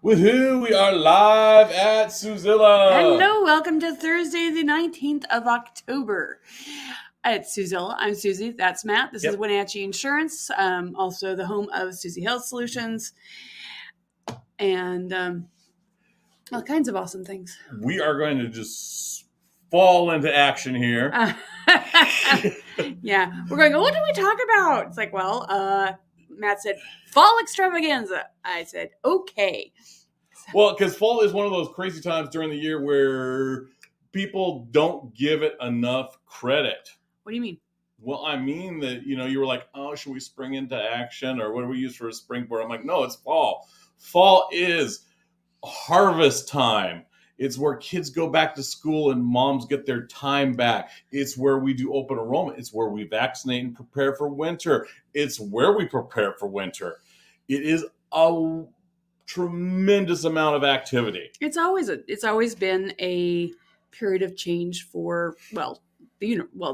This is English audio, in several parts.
Woohoo! We are live at Suzilla. Hello, welcome to Thursday, the 19th of October. It's Suzilla. I'm Suzie. That's Matt. This is Wenatchee Insurance, also the home of Suzie Health Solutions, and all kinds of awesome things. We are going to just fall into action here. Yeah, we're going, what do we talk about? It's like, Matt said, fall extravaganza. I said, okay. Well, because fall is one of those crazy times during the year where people don't give it enough credit. What do you mean? Well, I mean that, you were like, oh, should we spring into action? Or what do we use for a springboard? I'm like, no, it's fall. Fall is harvest time. It's where kids go back to school and moms get their time back. It's where we do open enrollment. It's where we vaccinate and prepare for winter. It's where we prepare for winter. It is a tremendous amount of activity. It's always been a period of change for the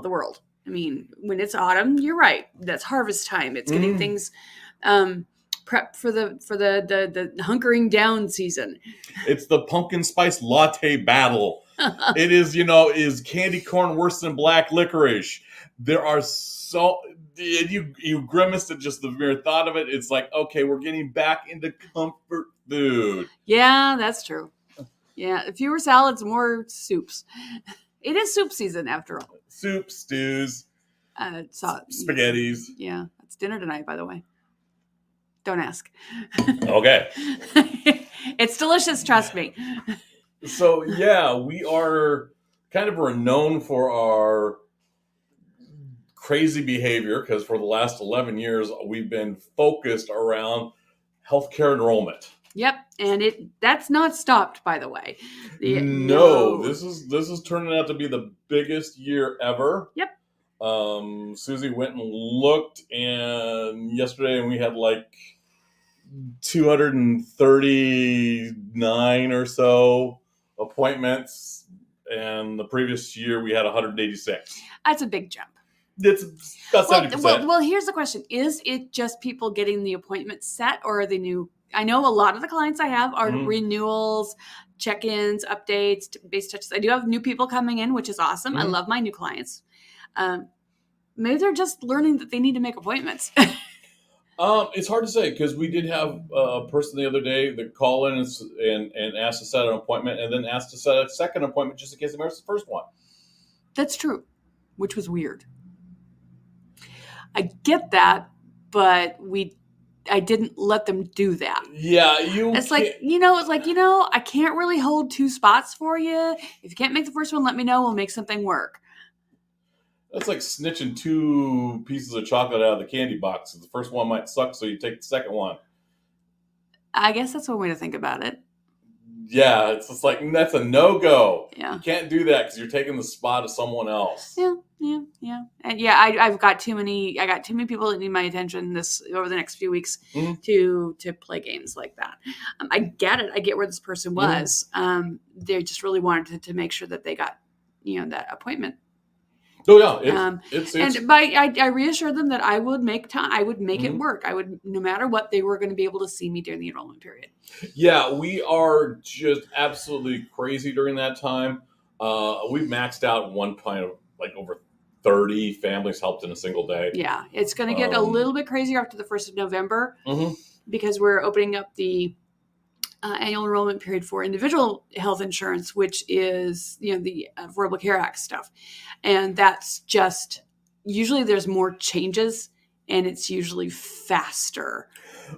world. I mean, when it's autumn, you're right. That's harvest time. It's getting things prep for the hunkering down season. It's the pumpkin spice latte battle. It is, is candy corn worse than black licorice? There are you grimaced at just the mere thought of it. It's like, okay, we're getting back into comfort food. Yeah, that's true. Yeah, fewer salads, more soups. It is soup season after all. Soup, stews, spaghettis. Yeah, it's dinner tonight, by the way. Don't ask. Okay. It's delicious, trust me. So, yeah, we are kind of renowned for our crazy behavior because for the last 11 years, we've been focused around healthcare enrollment. Yep, and that's not stopped, by the way. No, this is turning out to be the biggest year ever. Yep. Suzie went and looked, and yesterday, and we had like 239 or so appointments, and the previous year we had 186. That's a big jump. It's about 70%. Well, here's the question. Is it just people getting the appointment set, or are they new? I know a lot of the clients I have are renewals, check-ins, updates, base touches. I do have new people coming in, which is awesome. I love my new clients. Maybe they're just learning that they need to make appointments. It's hard to say because we did have a person the other day that called in and asked to set an appointment and then asked to set a second appointment just in case they missed the first one. That's true, which was weird. I get that, but I didn't let them do that. Yeah, It's like, I can't really hold two spots for you. If you can't make the first one, let me know. We'll make something work. That's like snitching two pieces of chocolate out of the candy box. The first one might suck, so you take the second one. I guess that's one way to think about it. Yeah, it's just like, that's a no-go. Yeah. You can't do that because you're taking the spot of someone else. Yeah. And I've got too many people that need my attention over the next few weeks to play games like that. I get it. I get where this person was. They just really wanted to make sure that they got, that appointment. Oh yeah, I reassured them that I would make time. I would make it work. I would, no matter what, they were going to be able to see me during the enrollment period. Yeah, we are just absolutely crazy during that time. We've maxed out one point of like over 30 families helped in a single day. Yeah, it's going to get a little bit crazier after the 1st of November because we're opening up the annual enrollment period for individual health insurance, which is, the Affordable Care Act stuff. And that's just, usually there's more changes and it's usually faster.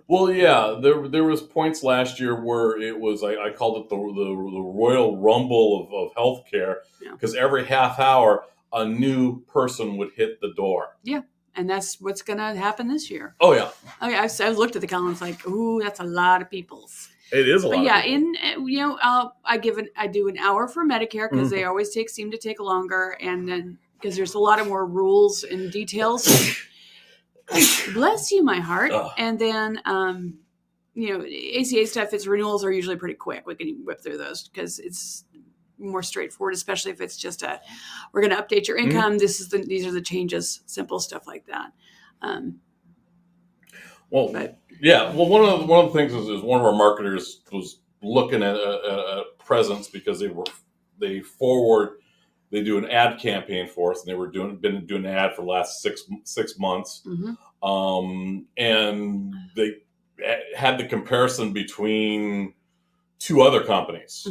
Well, yeah, there was points last year where it was, I called it the Royal Rumble of healthcare because every half hour a new person would hit the door. Yeah. And that's what's going to happen this year. Oh, yeah. Okay, I looked at the calendar, like, ooh, that's a lot of people's. It is a lot. But yeah, I do an hour for Medicare because they always seem to take longer, and then because there's a lot of more rules and details. Bless you, my heart. And then ACA stuff. Its renewals are usually pretty quick. We can whip through those because it's more straightforward, especially if it's just we're going to update your income. These are the changes, simple stuff like that. One of the things is one of our marketers was looking at presents because they do an ad campaign for us, and they were been doing an ad for the last six months. And they had the comparison between two other companies,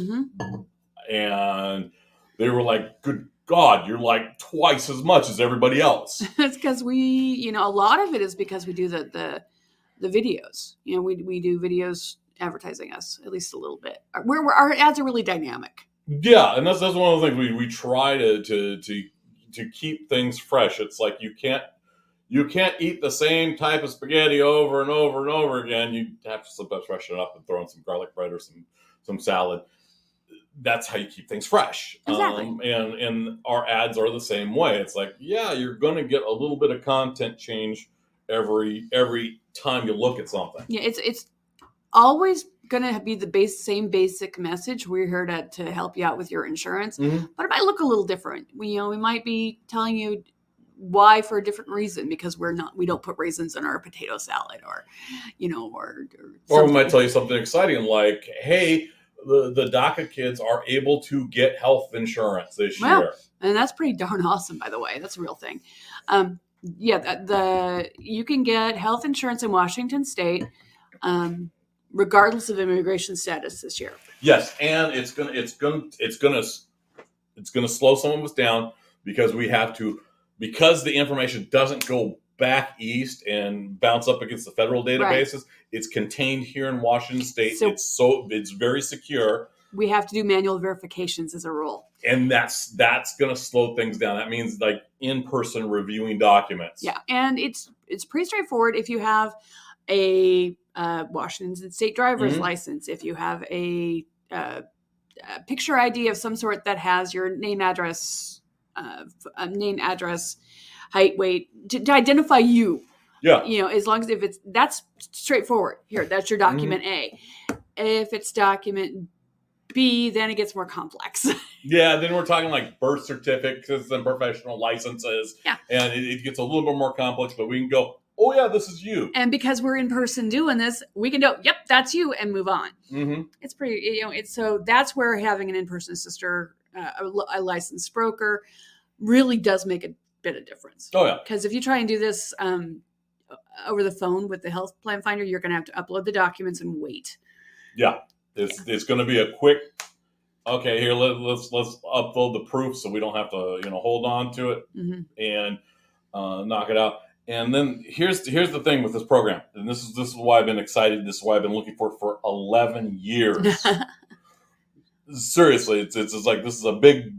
and they were like, good God, you're like twice as much as everybody else. It's because a lot of it is because we do the videos. We do videos advertising us at least a little bit. Our ads are really dynamic. Yeah, and that's one of the things we try to keep things fresh. It's like you can't eat the same type of spaghetti over and over and over again. You have to sometimes freshen it up and throw in some garlic bread or some salad. That's how you keep things fresh. Exactly. And our ads are the same way. It's like, yeah, you're going to get a little bit of content change every time you look at something. Yeah, it's always going to be the same basic message. We're here to help you out with your insurance, but it might look a little different. We might be telling you why for a different reason, because we don't put raisins in our potato salad, or or we might tell you something exciting like, hey, the DACA kids are able to get health insurance this year. And that's pretty darn awesome, by the way. That's a real thing. You can get health insurance in Washington State, regardless of immigration status this year. Yes, and it's gonna slow some of us down because the information doesn't go back east and bounce up against the federal databases. Right. It's contained here in Washington State. So it's very secure. We have to do manual verifications as a rule. And that's going to slow things down. That means like in-person reviewing documents. Yeah, and it's pretty straightforward. If you have a Washington State driver's license, if you have a picture ID of some sort that has your name, address, height, weight, to identify you. Yeah. As long as that's straightforward. Here, that's your document A. If it's document B, then it gets more complex. Yeah, then we're talking like birth certificates and professional licenses. Yeah. And it gets a little bit more complex, but we can go, oh yeah, this is you. And because we're in person doing this, we can go, yep, that's you, and move on. It's pretty, so that's where having an in-person sister, a licensed broker, really does make a bit of difference. Oh yeah. Because if you try and do this over the phone with the Healthplanfinder, you're going to have to upload the documents and wait. Yeah. It's going to be a quick, okay, here, let's upload the proof so we don't have to, hold on to it and knock it out. And then here's the thing with this program. And this is why I've been excited. This is why I've been looking for 11 years. Seriously, it's like this is a big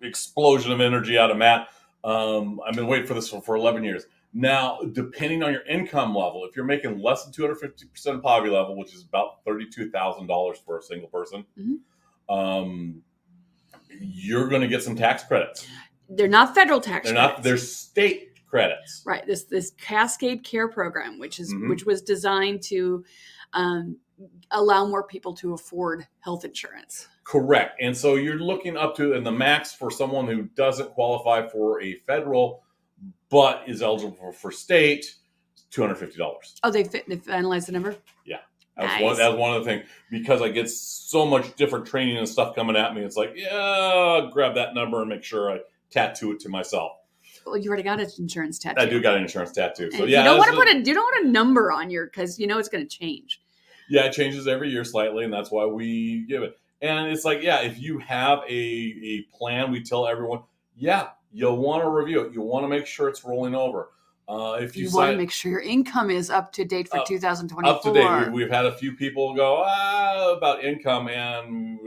explosion of energy out of Matt. I've been waiting for this for 11 years. Now, depending on your income level, if you're making less than 250% poverty level, which is about $32,000 for a single person, you're going to get some tax credits. They're not federal tax credits. They're state credits. Right. This Cascade Care program, which was designed to allow more people to afford health insurance. Correct. And so you're looking up to, and the max for someone who doesn't qualify for a federal but is eligible for state, $250. Oh, they finalized the number? Yeah. Nice. That's one of the things. Because I get so much different training and stuff coming at me, it's like, yeah, I'll grab that number and make sure I tattoo it to myself. Well, you already got an insurance tattoo. I do got an insurance tattoo. So and yeah, you don't want a number on your, because it's going to change. Yeah, it changes every year slightly, and that's why we give it. And it's like, yeah, if you have a plan, we tell everyone, yeah, you'll want to review it. You'll want to make sure it's rolling over. If you want to make sure your income is up to date for 2024. Up to date. We've had a few people go about income, and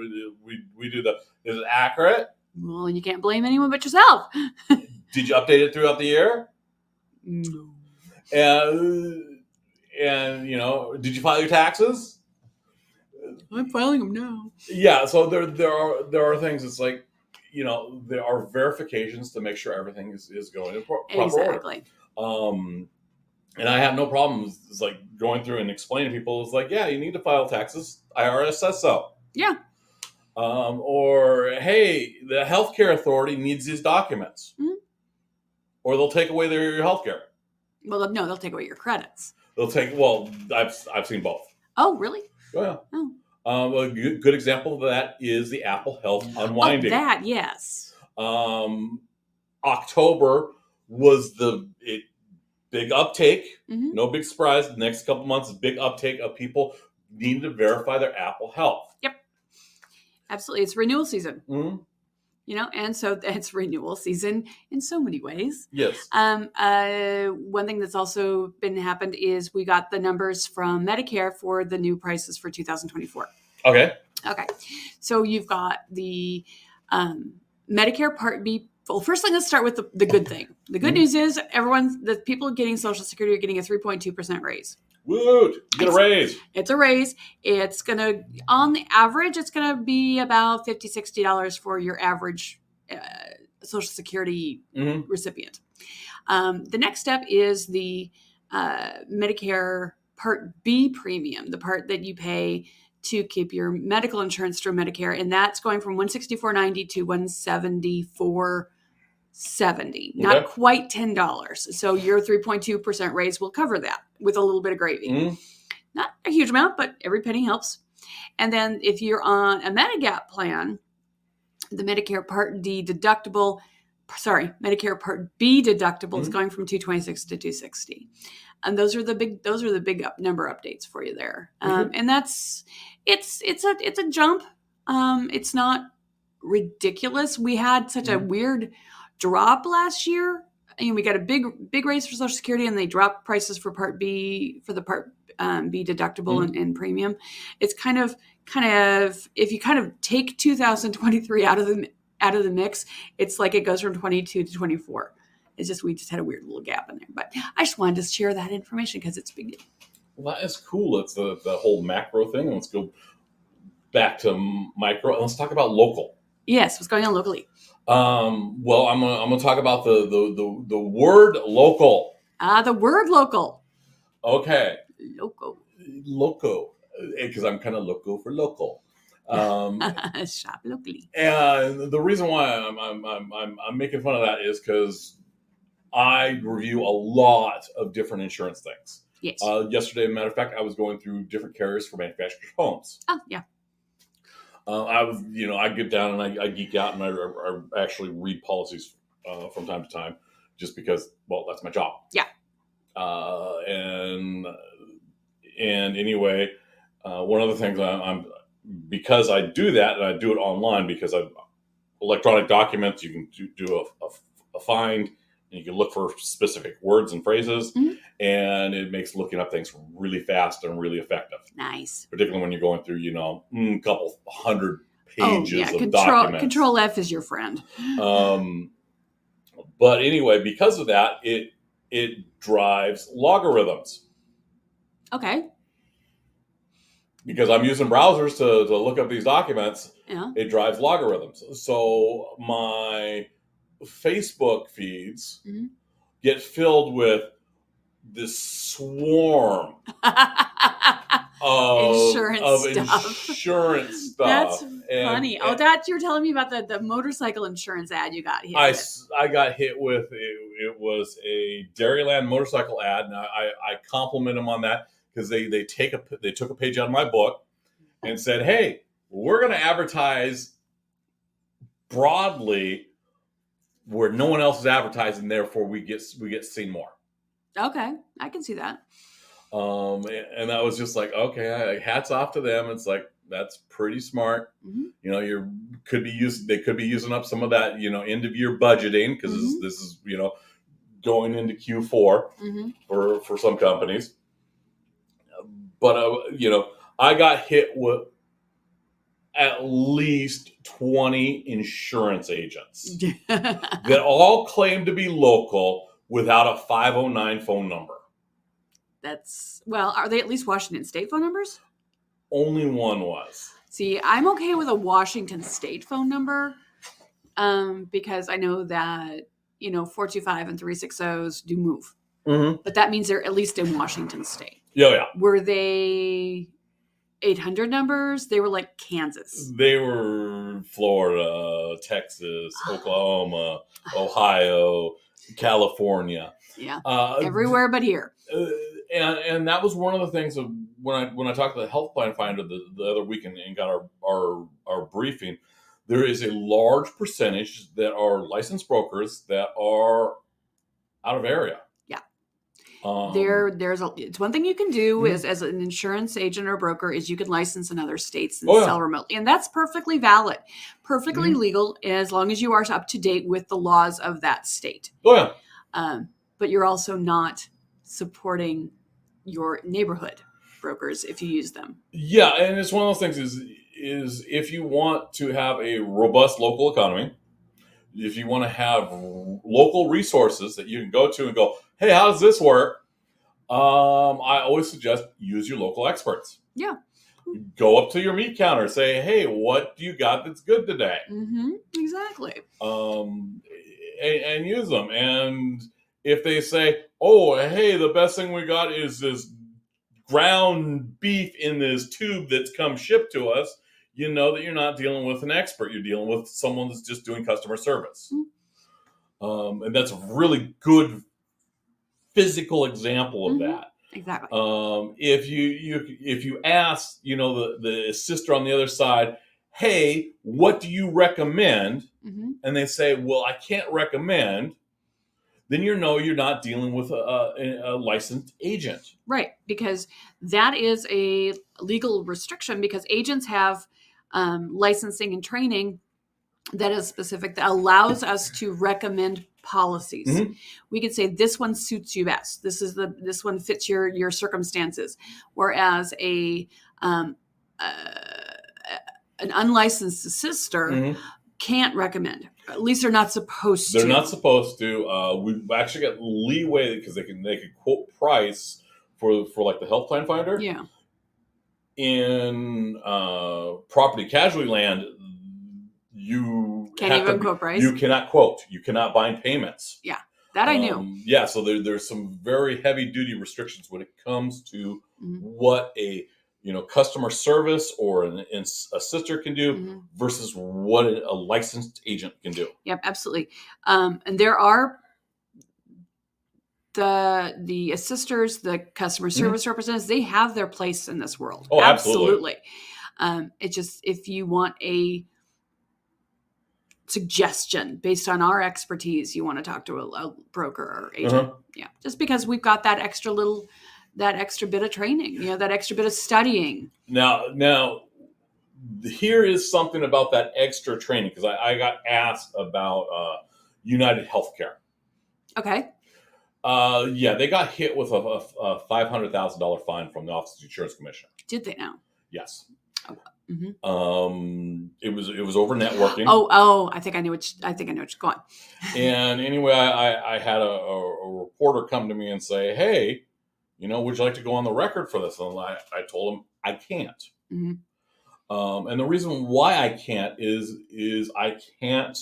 we do is it accurate? Well, and you can't blame anyone but yourself. Did you update it throughout the year? No. And did you file your taxes? I'm filing them now. Yeah, so there are things. It's like, there are verifications to make sure everything is going in proper order. And I have no problems. It's like going through and explaining to people. It's like, yeah, you need to file taxes. IRS says so. Yeah. Or hey, the healthcare authority needs these documents, or they'll take away your healthcare. Well, no, they'll take away your credits. I've seen both. Oh, really? Oh, yeah. A good example of that is the Apple Health unwinding. That, yes. October was big uptake. Mm-hmm. No big surprise. The next couple months, big uptake of people needing to verify their Apple Health. Yep. Absolutely. It's renewal season. Mm-hmm. And so it's renewal season in so many ways. Yes. One thing that's also happened is we got the numbers from Medicare for the new prices for 2024. Okay. So you've got the Medicare Part B. Well, first thing, let's start with the good thing. The good news is the people getting Social Security are getting a 3.2% raise. Woot! Get a raise. It's a raise. It's going to, on the average, it's going to be about $50, $60 for your average Social Security recipient. The next step is the Medicare Part B premium, the part that you pay to keep your medical insurance through Medicare, and that's going from $164.90 to $174.70. Not quite $10. So your 3.2% raise will cover that with a little bit of gravy. Not a huge amount, but every penny helps. And then if you're on a Medigap plan, the Medicare Part B deductible is going from $226 to $260. And those are the big number updates for you there. And it's a jump. It's not ridiculous. We had such a weird drop last year. We got a big raise for Social Security, and they dropped prices for Part B, for the Part B deductible and premium. It's kind of if you kind of take 2023 out of the mix, it's like it goes from 22 to 24. It's just we just had a weird little gap in there. But I just wanted to share that information because it's big. Well, that is cool. It's the whole macro thing. Let's go back to micro and let's talk about local. Yes, what's going on locally? Well, I'm gonna talk about the word local. The word local. Okay. Loco. Because I'm kind of loco for local. Shop locally. And the reason why I'm making fun of that is because I review a lot of different insurance things. Yes. Yesterday, as a matter of fact, I was going through different carriers for manufactured homes. Oh, yeah. I get down and I geek out and I actually read policies from time to time, just because, well, that's my job. Yeah. And anyway, one of the things because I do that and I do it online because I've electronic documents, you can do a find and you can look for specific words and phrases, and it makes looking up things really fast and really effective. Nice. Particularly when you're going through, a couple hundred pages of documents. Control F is your friend. But anyway, because of that, it drives logarithms. Okay. Because I'm using browsers to look up these documents, yeah. It drives logarithms. So my Facebook feeds get filled with this swarm of insurance stuff. That's funny. You're telling me about the motorcycle insurance ad you got here. I got hit with it was a Dairyland motorcycle ad, and I compliment them on that because they took a page out of my book and said, "Hey, we're going to advertise broadly where no one else is advertising, therefore we get seen more." Okay, I can see that. And I was just like, okay, hats off to them. It's like, that's pretty smart. They could be using up some of that, end of year budgeting, because this is going into Q4 for some companies. But I got hit with at least 20 insurance agents that all claim to be local without a 509 phone number. Are they at least Washington State phone numbers? Only one was. See, I'm okay with a Washington State phone number because I know that, 425 and 360s do move. But that means they're at least in Washington State. Yeah. Were they 800 numbers? They were like Kansas. They were Florida, Texas, Oklahoma, Ohio, California. Yeah. Everywhere but here. And that was one of the things of when I talked to the Healthplanfinder the other weekend and got our briefing, there is a large percentage that are licensed brokers that are out of area. Yeah. Um, It's one thing you can do Mhm. is, as an insurance agent or broker, is you can license in other states and Oh, yeah. sell remotely. And that's perfectly valid, perfectly Mhm. legal, as long as you are up to date with the laws of that state. Oh yeah. But you're also not supporting your neighborhood brokers if you use them. Yeah, and it's one of those things is if you want to have a robust local economy, if you want to have local resources that you can go to and go, hey, how does this work? I always suggest use your local experts. Yeah. Go up to your meat counter, say, hey, what do you got that's good today? Mm-hmm. Exactly. And use them. And if they say, oh, hey, the best thing we got is this ground beef in this tube that's come shipped to us, you know that you're not dealing with an expert. You're dealing with someone that's just doing customer service. Mm-hmm. And that's a really good physical example of Mm-hmm. that. Exactly. If you ask, the sister on the other side, hey, what do you recommend? Mm-hmm. And they say, well, I can't recommend. Then you're not dealing with a licensed agent. Right, because that is a legal restriction, because agents have licensing and training that is specific, that allows us to recommend policies. Mm-hmm. We could say this one suits you best. This one fits your circumstances. Whereas an unlicensed sister Mm-hmm. can't recommend. At least they're not supposed to. They're not supposed to. We've actually got leeway because they can quote price for like the Healthplanfinder. Yeah. In property casualty land, you Can't even quote price. You cannot quote. You cannot bind payments. Yeah, that I knew. Yeah, so there's some very heavy duty restrictions when it comes to what a customer service or a sister can do versus what a licensed agent can do. Yep, absolutely. And there are the assisters, the customer service representatives, they have their place in this world. Oh, absolutely. It's just, if you want a suggestion based on our expertise, you want to talk to a broker or agent. Yeah, just because we've got that extra bit of training, that extra bit of studying. Now, here is something about that extra training, because I got asked about United Healthcare. Okay. Yeah, they got hit with a $500,000 fine from the Office of the Insurance Commissioner. Did they now? Yes. Okay. It was over networking. Oh, I think I knew what you're going. And anyway, I had a reporter come to me and say, hey, would you like to go on the record for this? And I told him I can't. Mm-hmm. And the reason why I can't is I can't,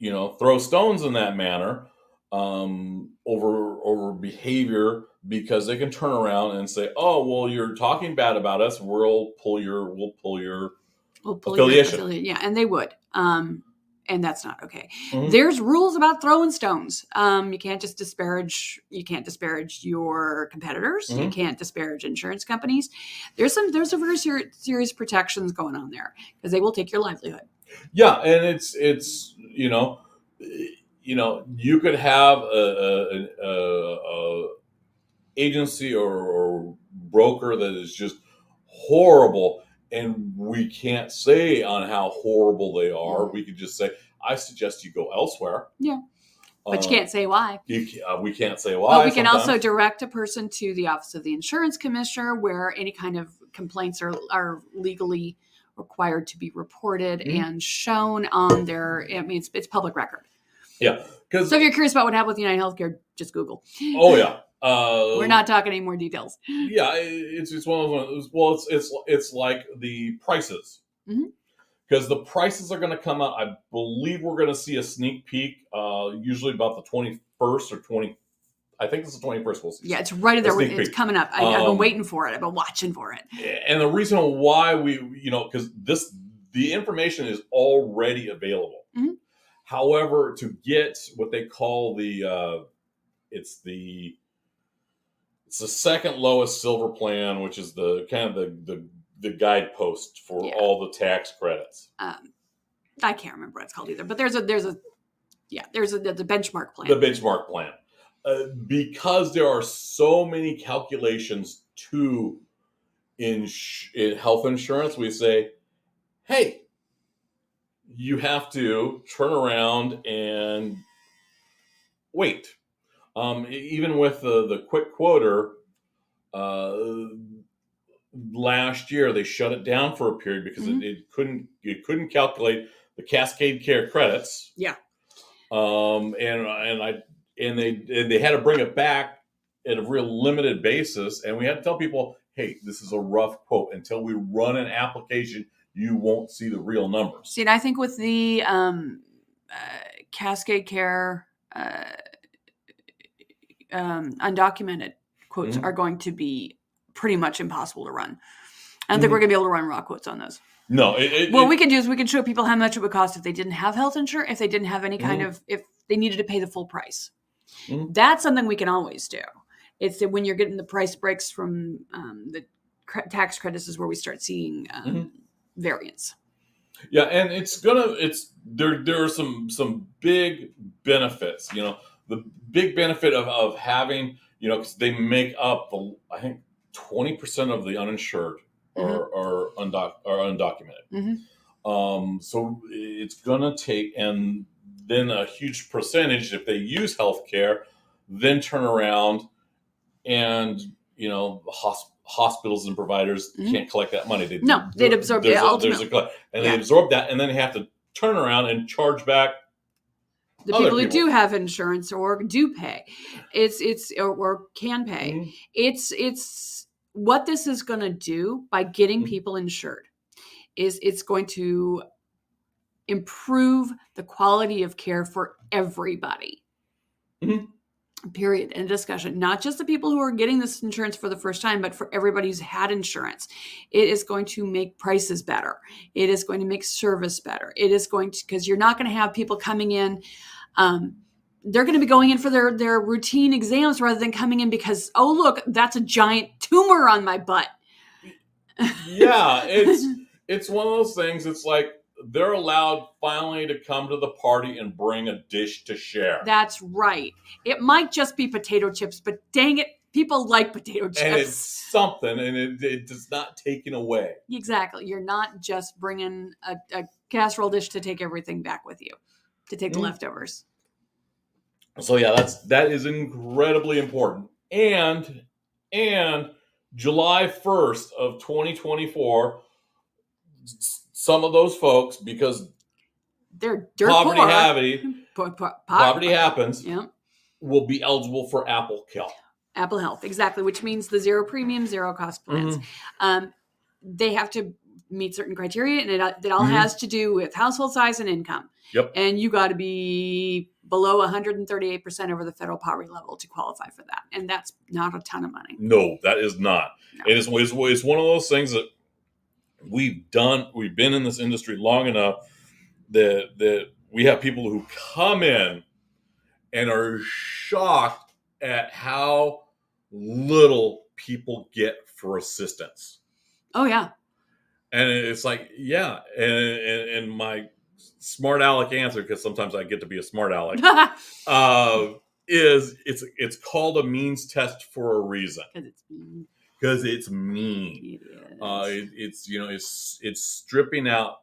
throw stones in that manner over behavior, because they can turn around and say, oh, well, you're talking bad about us. We'll pull your affiliation. Yeah, and they would. And that's not okay. Mm-hmm. There's rules about throwing stones. You can't just disparage. You can't disparage your competitors. Mm-hmm. You can't disparage insurance companies. There's some very serious protections going on there, because they will take your livelihood. Yeah, and it's you could have a agency or broker that is just horrible, and we can't say on how horrible they are. We could just say, I suggest you go elsewhere. Yeah. But you can't say why. We can't say why. But we can also direct a person to the Office of the Insurance Commissioner, where any kind of complaints are legally required to be reported and shown on their. I mean, it's public record. Yeah. So if you're curious about what happened with United Healthcare, just Google. Oh yeah. We're not talking any more details. Yeah, it's one of those. Well, it's like the prices, because the prices are going to come out. I believe we're going to see a sneak peek, usually about the 21st or 20. I think it's the 21st. We'll see. Yeah, it's right there. It's coming up. I've been waiting for it. I've been watching for it. And the reason why because the information is already available. Mm-hmm. However, to get what they call the It's the second lowest silver plan, which is the kind of the guidepost for all the tax credits. I can't remember what it's called either, but there's the benchmark plan. The benchmark plan. Because there are so many calculations in health insurance, we say, hey, you have to turn around and wait. Even with the quick quoter, last year they shut it down for a period because it couldn't calculate the Cascade Care credits. Yeah. And they had to bring it back at a real limited basis, and we had to tell people, hey, this is a rough quote. Until we run an application, you won't see the real numbers. See, and I think with the Cascade Care undocumented quotes are going to be pretty much impossible to run. I don't think we're going to be able to run raw quotes on those. No. What we can do is we can show people how much it would cost if they didn't have health insurance, if they didn't have any kind of, if they needed to pay the full price. That's something we can always do. It's that when you're getting the price breaks from the tax credits is where we start seeing variance. Yeah, and there are some big benefits. The big benefit of having, because they make up I think 20% of the uninsured are undocumented. So it's gonna take, and then a huge percentage, if they use healthcare, then turn around and hospitals and providers can't collect that money. They'd absorb it ultimately. They absorb that, and then they have to turn around and charge back the people who do have insurance or do pay. It's or can pay. It's what this is going to do by getting people insured is it's going to improve the quality of care for everybody. Period. End discussion. Not just the people who are getting this insurance for the first time, but for everybody who's had insurance. It is going to make prices better. It is going to make service better. It is going to, because you're not going to have people coming in. They're going to be going in for their routine exams rather than coming in because, oh, look, that's a giant tumor on my butt. Yeah, it's one of those things. It's like, they're allowed finally to come to the party and bring a dish to share. That's right. It might just be potato chips, but dang it, people like potato chips. And it's something, and it does not taken away. Exactly. You're not just bringing a casserole dish to take everything back with you, to take the leftovers. So yeah, that is incredibly important. And July 1st of 2024, some of those folks, because they're dirt poverty happens, will be eligible for Apple Health, exactly, which means the zero premium, zero cost plans. They have to meet certain criteria, and it all has to do with household size and income. Yep. And you got to be below 138% over the federal poverty level to qualify for that, and that's not a ton of money. No, that is not. No. It is one of those things that we've been in this industry long enough that we have people who come in and are shocked at how little people get for assistance. Oh yeah. And it's like, yeah. And my smart aleck answer, because sometimes I get to be a smart aleck, is it's called a means test for a reason. Because it's mean. It's stripping out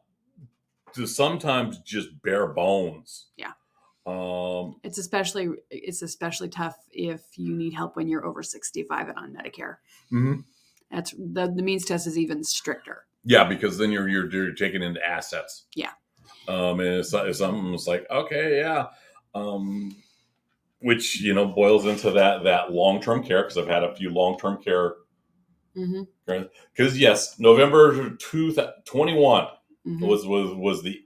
to sometimes just bare bones. Yeah. It's especially tough if you need help when you're over 65 and on Medicare. That's the means test is even stricter. Yeah, because then you're taking into assets. Yeah. And it's something like, okay, yeah. Which boils into that long-term care, because I've had a few long-term care. Because yes, November 2021 was the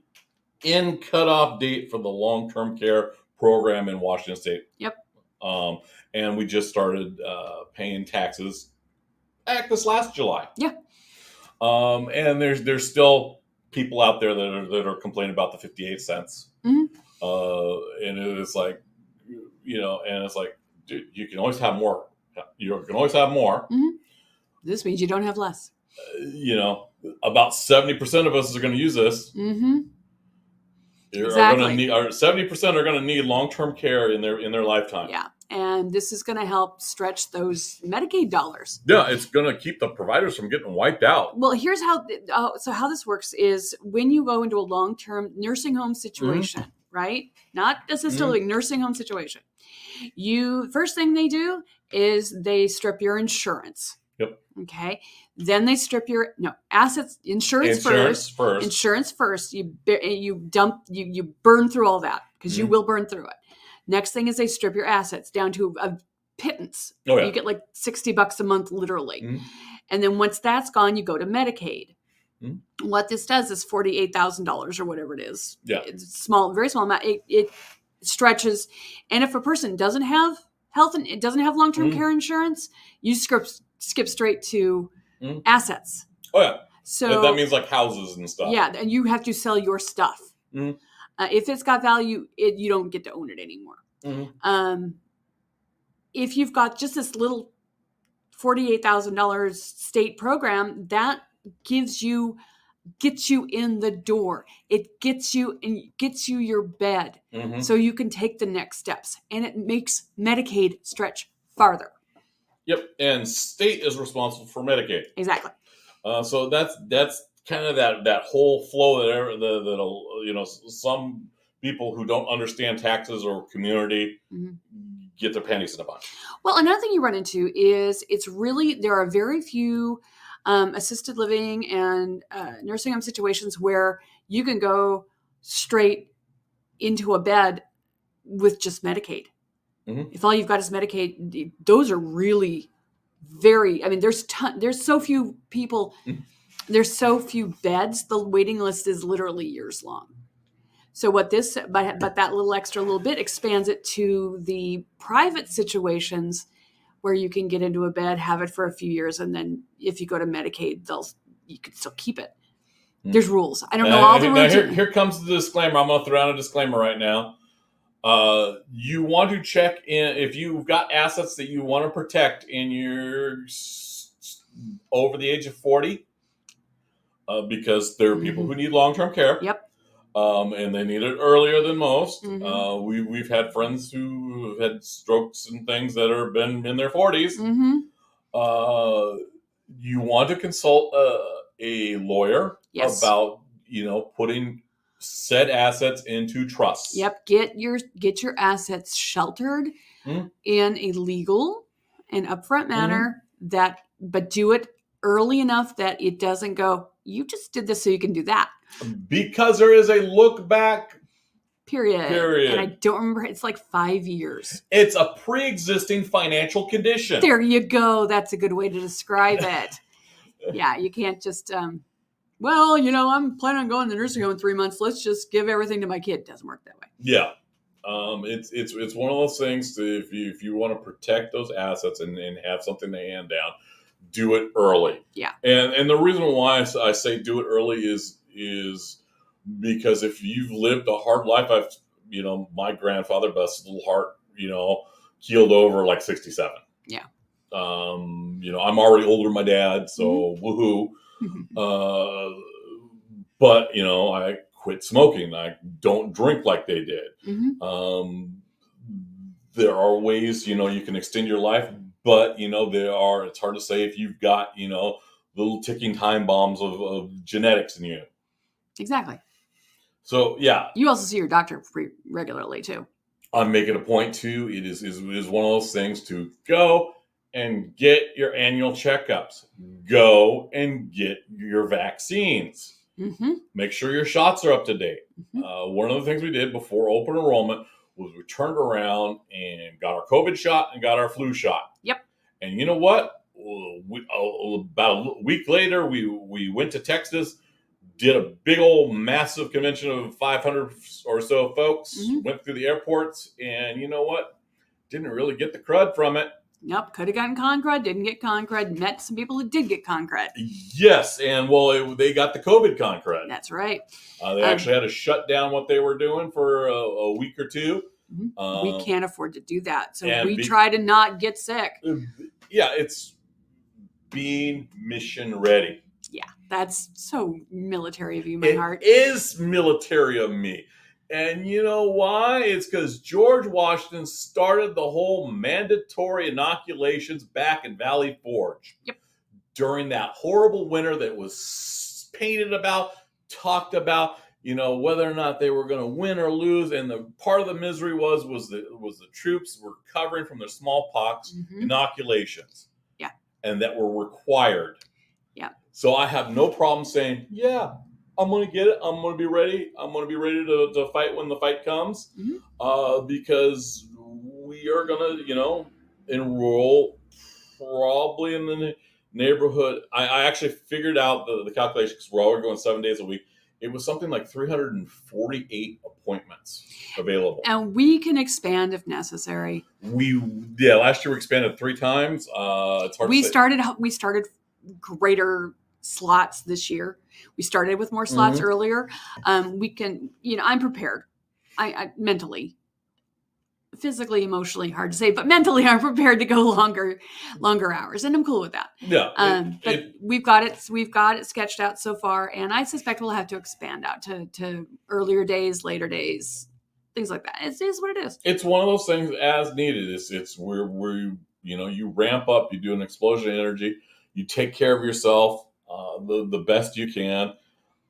end cutoff date for the long-term care program in Washington State. Yep. And we just started paying taxes this last July. Yeah. And there's still people out there that are complaining about the 58 cents. And it's like, and it's like, dude, you can always have more You can always have more. Mm-hmm. This means you don't have less. About 70% of us are going to use this. Mm-hmm. Exactly. 70% are going to need long-term care in their lifetime. Yeah, and this is going to help stretch those Medicaid dollars. Yeah, it's going to keep the providers from getting wiped out. Well, here's how this works is when you go into a long-term nursing home situation, right? Not assisted living, nursing home situation. First thing they do is they strip your insurance. Yep. Okay. Then they strip your assets, insurance first. Insurance first. You burn through all that because you will burn through it. Next thing is they strip your assets down to a pittance. Oh, yeah. You get like $60 a month, literally. And then once that's gone, you go to Medicaid. What this does is $48,000 or whatever it is. Yeah. It's small, very small amount. It stretches. And if a person doesn't have health and it doesn't have long-term care insurance, you skip straight to assets. Oh, yeah. So that means like houses and stuff. Yeah, and you have to sell your stuff. If it's got value, you don't get to own it anymore. If you've got just this little $48,000 state program, that gets you in the door. It gets you your bed so you can take the next steps. And it makes Medicaid stretch farther. Yep. And state is responsible for Medicaid. Exactly. So that's kind of that whole flow that some people who don't understand taxes or community get their panties in a bunch. Well, another thing you run into is there are very few assisted living and nursing home situations where you can go straight into a bed with just Medicaid. If all you've got is Medicaid, those are really there's so few people, there's so few beds, the waiting list is literally years long. So but that little extra little bit expands it to the private situations where you can get into a bed, have it for a few years, and then if you go to Medicaid, you can still keep it. There's rules. I don't know all the rules. Here comes the disclaimer. I'm going to throw out a disclaimer right now. You want to check in if you've got assets that you want to protect and you're over the age of 40, because there are people who need long-term care. Yep. And they need it earlier than most. We've had friends who have had strokes and things that have been in their 40s. You want to consult a lawyer about putting said assets into trusts. Yep. Get your assets sheltered in a legal and upfront manner but do it early enough that it doesn't go, you just did this so you can do that. Because there is a look back period. And I don't remember. It's like 5 years. It's a pre-existing financial condition. There you go. That's a good way to describe it. Yeah. You can't just, I'm planning on going to the nursing home in 3 months. Let's just give everything to my kid. It doesn't work that way. Yeah. It's one of those things to, if you want to protect those assets and have something to hand down, do it early. Yeah. And the reason why I say do it early is because if you've lived a hard life, my grandfather, bless his little heart, keeled over like 67. Yeah. I'm already older than my dad, so woohoo. But I quit smoking. I don't drink like they did. There are ways, you can extend your life, but it's hard to say if you've got, little ticking time bombs of genetics in you. Exactly. So yeah. You also see your doctor regularly too. I'm making a point too. It is one of those things to go and get your annual checkups. Go and get your vaccines. Make sure your shots are up to date. One of the things we did before open enrollment was we turned around and got our COVID shot and got our flu shot. Yep. And you know what? About a week later, we went to Texas, did a big old massive convention of 500 or so folks, went through the airports, and you know what? Didn't really get the crud from it. Nope, could have gotten con crud, didn't get con crud, met some people who did get con crud. Yes, and they got the COVID con crud. That's right. They actually had to shut down what they were doing for a week or two. We can't afford to do that. So we and try to not get sick. Yeah, it's being mission ready. Yeah, that's so military of you, my heart. It is military of me. And you know why? It's because George Washington started the whole mandatory inoculations back in Valley Forge. Yep. During that horrible winter that was painted about, talked about, whether or not they were going to win or lose. And the part of the misery was the troops were recovering from their smallpox inoculations. Yeah. And that were required. Yeah. So I have no problem saying, yeah, I'm going to get it. I'm going to be ready. I'm going to be ready to fight when the fight comes, because we are going to, enroll probably in the neighborhood. I actually figured out the calculation because we're already going 7 days a week. It was something like 348 appointments available. And we can expand if necessary. Last year we expanded 3 times. It's hard to say. We started greater slots this year. We started with more slots earlier. We can, I'm prepared. I mentally, physically, emotionally, hard to say, but mentally I'm prepared to go longer hours, and I'm cool with that. Yeah. But we've got it sketched out so far, and I suspect we'll have to expand out to earlier days, later days, things like that. It is what it is. It's one of those things as needed. It's where you ramp up, you do an explosion of energy, you take care of yourself the best you can,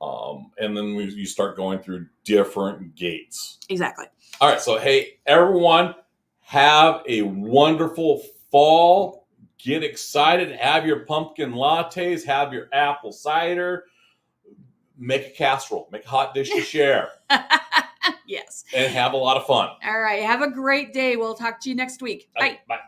and then you start going through different gates. Exactly. All right, so hey, everyone, have a wonderful fall. Get excited. Have your pumpkin lattes. Have your apple cider. Make a casserole. Make a hot dish to share. Yes. And have a lot of fun. All right. Have a great day. We'll talk to you next week. Bye. Bye.